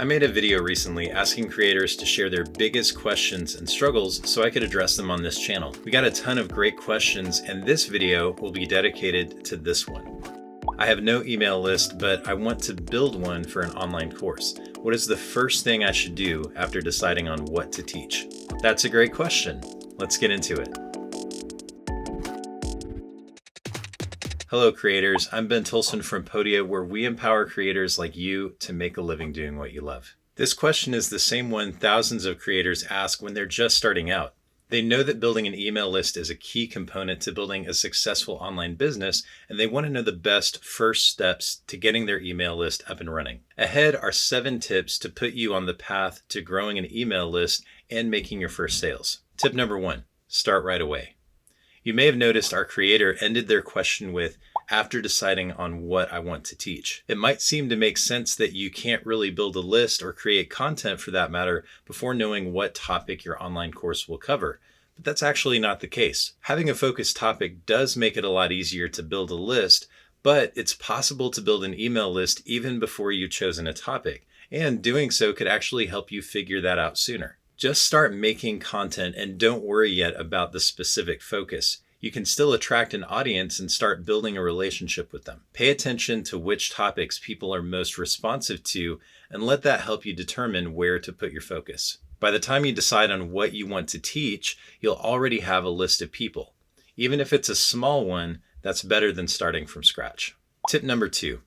I made a video recently asking creators to share their biggest questions and struggles so I could address them on this channel. We got a ton of great questions, and this video will be dedicated to this one. I have no email list, but I want to build one for an online course. What is the first thing I should do after deciding on what to teach? That's a great question. Let's get into it. Hello creators, I'm Ben Tolson from Podia, where we empower creators like you to make a living doing what you love. This question is the same one thousands of creators ask when they're just starting out. They know that building an email list is a key component to building a successful online business, and they want to know the best first steps to getting their email list up and running. Ahead are 7 tips to put you on the path to growing an email list and making your first sales. Tip number 1, start right away. You may have noticed our creator ended their question with, after deciding on what I want to teach. It might seem to make sense that you can't really build a list or create content for that matter before knowing what topic your online course will cover, but that's actually not the case. Having a focused topic does make it a lot easier to build a list, but it's possible to build an email list even before you've chosen a topic, and doing so could actually help you figure that out sooner. Just start making content and don't worry yet about the specific focus. You can still attract an audience and start building a relationship with them. Pay attention to which topics people are most responsive to and let that help you determine where to put your focus. By the time you decide on what you want to teach, you'll already have a list of people. Even if it's a small one, that's better than starting from scratch. Tip number 2,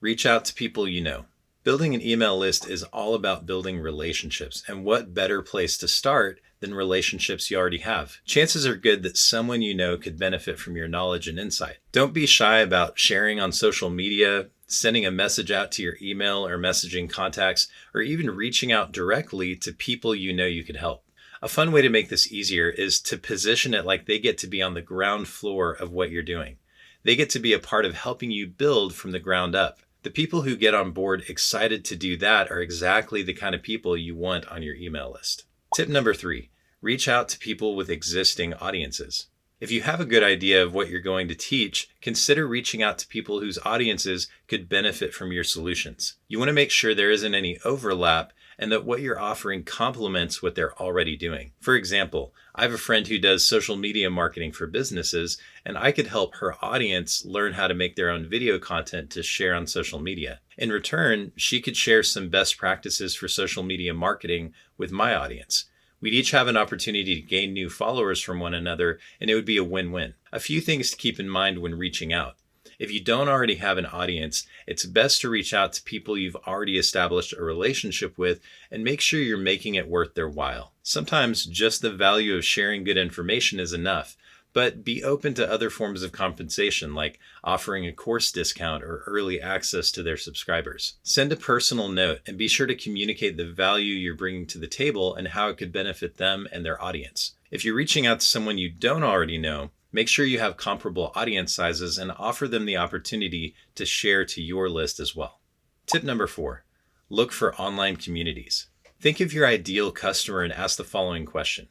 reach out to people you know. Building an email list is all about building relationships, and what better place to start than relationships you already have. Chances are good that someone you know could benefit from your knowledge and insight. Don't be shy about sharing on social media, sending a message out to your email or messaging contacts, or even reaching out directly to people you know you could help. A fun way to make this easier is to position it like they get to be on the ground floor of what you're doing. They get to be a part of helping you build from the ground up. The people who get on board excited to do that are exactly the kind of people you want on your email list. Tip number 3, reach out to people with existing audiences. If you have a good idea of what you're going to teach, consider reaching out to people whose audiences could benefit from your solutions. You want to make sure there isn't any overlap and that what you're offering complements what they're already doing. For example, I have a friend who does social media marketing for businesses, and I could help her audience learn how to make their own video content to share on social media. In return, she could share some best practices for social media marketing with my audience. We'd each have an opportunity to gain new followers from one another, and it would be a win-win. A few things to keep in mind when reaching out. If you don't already have an audience, it's best to reach out to people you've already established a relationship with and make sure you're making it worth their while. Sometimes just the value of sharing good information is enough, but be open to other forms of compensation like offering a course discount or early access to their subscribers. Send a personal note and be sure to communicate the value you're bringing to the table and how it could benefit them and their audience. If you're reaching out to someone you don't already know, make sure you have comparable audience sizes and offer them the opportunity to share to your list as well. Tip number 4, look for online communities. Think of your ideal customer and ask the following question.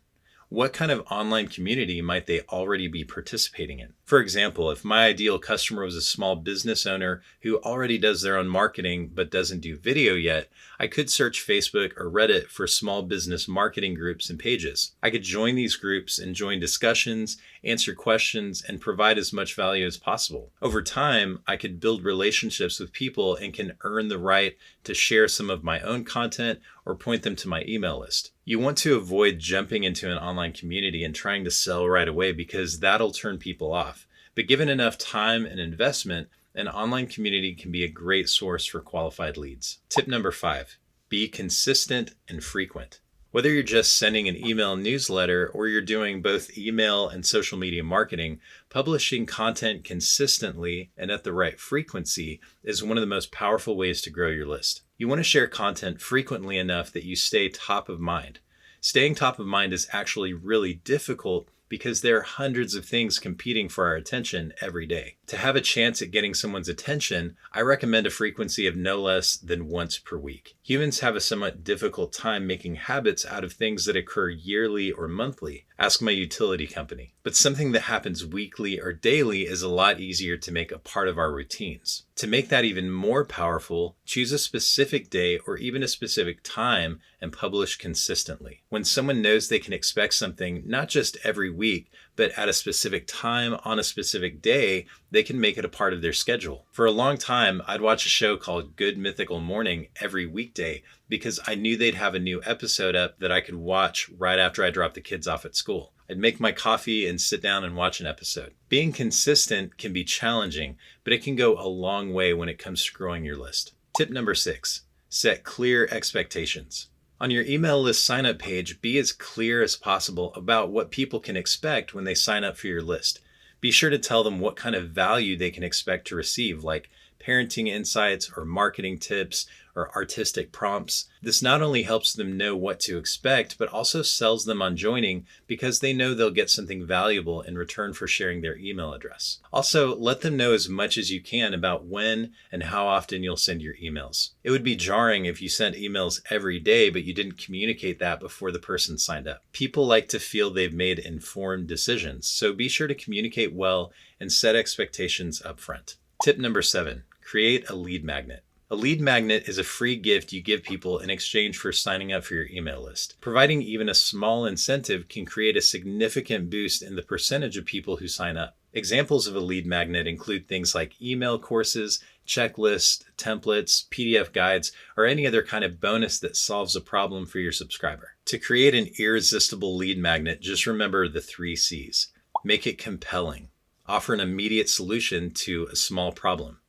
What kind of online community might they already be participating in? For example, if my ideal customer was a small business owner who already does their own marketing but doesn't do video yet, I could search Facebook or Reddit for small business marketing groups and pages. I could join these groups and join discussions, answer questions, and provide as much value as possible. Over time, I could build relationships with people and can earn the right to share some of my own content or point them to my email list. You want to avoid jumping into an online community and trying to sell right away because that'll turn people off. But given enough time and investment, an online community can be a great source for qualified leads. Tip number 5, be consistent and frequent. Whether you're just sending an email newsletter or you're doing both email and social media marketing, publishing content consistently and at the right frequency is one of the most powerful ways to grow your list. You want to share content frequently enough that you stay top of mind. Staying top of mind is actually really difficult because there are hundreds of things competing for our attention every day. To have a chance at getting someone's attention, I recommend a frequency of no less than once per week. Humans have a somewhat difficult time making habits out of things that occur yearly or monthly. Ask my utility company. But something that happens weekly or daily is a lot easier to make a part of our routines. To make that even more powerful, choose a specific day or even a specific time and publish consistently. When someone knows they can expect something not just every week, but at a specific time on a specific day, they can make it a part of their schedule. For a long time, I'd watch a show called Good Mythical Morning every weekday because I knew they'd have a new episode up that I could watch right after I dropped the kids off at school. I'd make my coffee and sit down and watch an episode. Being consistent can be challenging, but it can go a long way when it comes to growing your list. Tip number 6, set clear expectations. On your email list sign-up page, be as clear as possible about what people can expect when they sign up for your list. Be sure to tell them what kind of value they can expect to receive, like parenting insights or marketing tips or artistic prompts. This not only helps them know what to expect, but also sells them on joining because they know they'll get something valuable in return for sharing their email address. Also, let them know as much as you can about when and how often you'll send your emails. It would be jarring if you sent emails every day, but you didn't communicate that before the person signed up. People like to feel they've made informed decisions, so be sure to communicate well and set expectations up front. Tip number 7, create a lead magnet. A lead magnet is a free gift you give people in exchange for signing up for your email list. Providing even a small incentive can create a significant boost in the percentage of people who sign up. Examples of a lead magnet include things like email courses, checklists, templates, PDF guides, or any other kind of bonus that solves a problem for your subscriber. To create an irresistible lead magnet, just remember the 3 C's. Make it compelling. Offer an immediate solution to a small problem.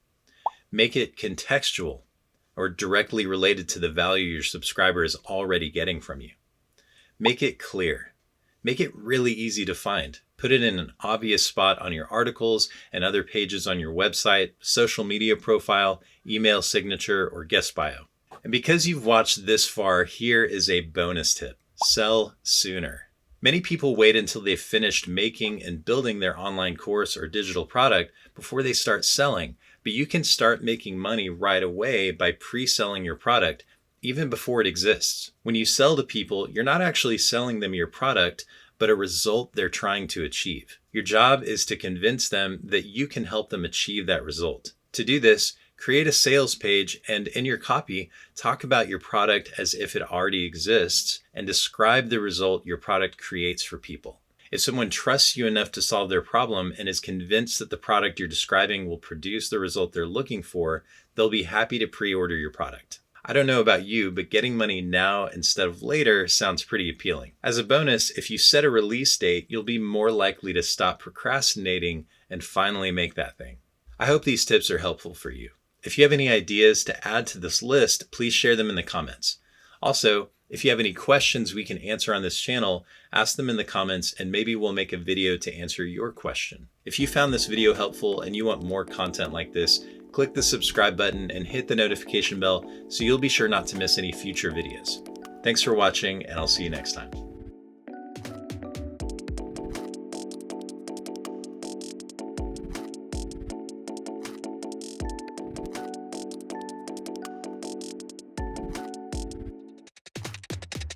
Make it contextual, or directly related to the value your subscriber is already getting from you. Make it clear. Make it really easy to find. Put it in an obvious spot on your articles and other pages on your website, social media profile, email signature, or guest bio. And because you've watched this far, here is a bonus tip. Sell sooner. Many people wait until they've finished making and building their online course or digital product before they start selling, but you can start making money right away by pre-selling your product even before it exists. When you sell to people, you're not actually selling them your product, but a result they're trying to achieve. Your job is to convince them that you can help them achieve that result. To do this, create a sales page and in your copy, talk about your product as if it already exists and describe the result your product creates for people. If someone trusts you enough to solve their problem and is convinced that the product you're describing will produce the result they're looking for, they'll be happy to pre-order your product. I don't know about you, but getting money now instead of later sounds pretty appealing. As a bonus, if you set a release date, you'll be more likely to stop procrastinating and finally make that thing. I hope these tips are helpful for you. If you have any ideas to add to this list, please share them in the comments. Also, if you have any questions we can answer on this channel, ask them in the comments and maybe we'll make a video to answer your question. If you found this video helpful and you want more content like this, click the subscribe button and hit the notification bell so you'll be sure not to miss any future videos. Thanks for watching, and I'll see you next time.